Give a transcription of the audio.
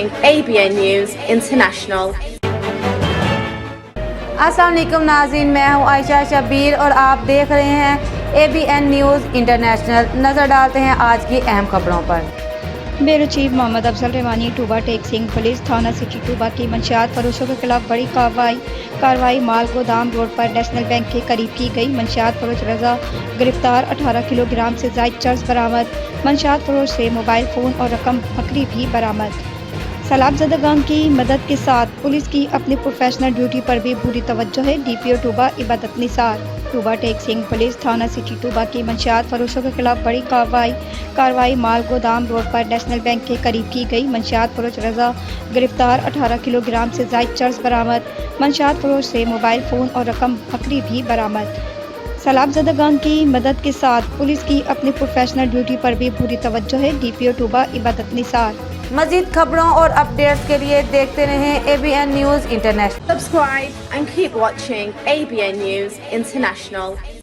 ABN News International. अस्सलाम वालेकुम नाज़रीन, मैं हूँ आयशा शब्बीर और आप देख रहे हैं ABN न्यूज़ इंटरनेशनल। नज़र डालते हैं आज की अहम खबरों पर। Bureau chief Mohammad Afzal Rahmani Toba Tek Singh police थाना सिटी टूबा की मंशियात फरोशों के खिलाफ बड़ी कार्रवाई माल गोदाम रोड पर नेशनल बैंक के करीब की गई। मंशियात फरोश रजा गिरफ्तार, 18 किलोग्राम से ज़ायद चर्स बरामद। मंशियात फरोश से मोबाइल फ़ोन और रकम बकरी भी बरामद। सैलाब ज़दगान की मदद के साथ पुलिस की अपनी प्रोफेशनल ड्यूटी पर भी पूरी तवज्जो है। DPO टूबा इबादत निसार टूबा टेक सिंह पुलिस थाना सिटी टूबा की मंशियात फरोशों के खिलाफ बड़ी कार्रवाई माल गोदाम रोड पर नेशनल बैंक के करीब की गई। मंशियात फरोश रजा गिरफ्तार, 18 किलोग्राम से ज़ायद चर्स बरामद। मंशियात फरोश से मोबाइल फ़ोन और रकम बकरी भी बरामद। सैलाब ज़दगान की मदद के साथ पुलिस की अपनी प्रोफेशनल ड्यूटी पर भी पूरी तवज्जो है। DPO टूबा इबादत निसार। मज़ीद खबरों और अपडेट्स के लिए देखते रहें ABN news international. Subscribe and keep watching ABN News International.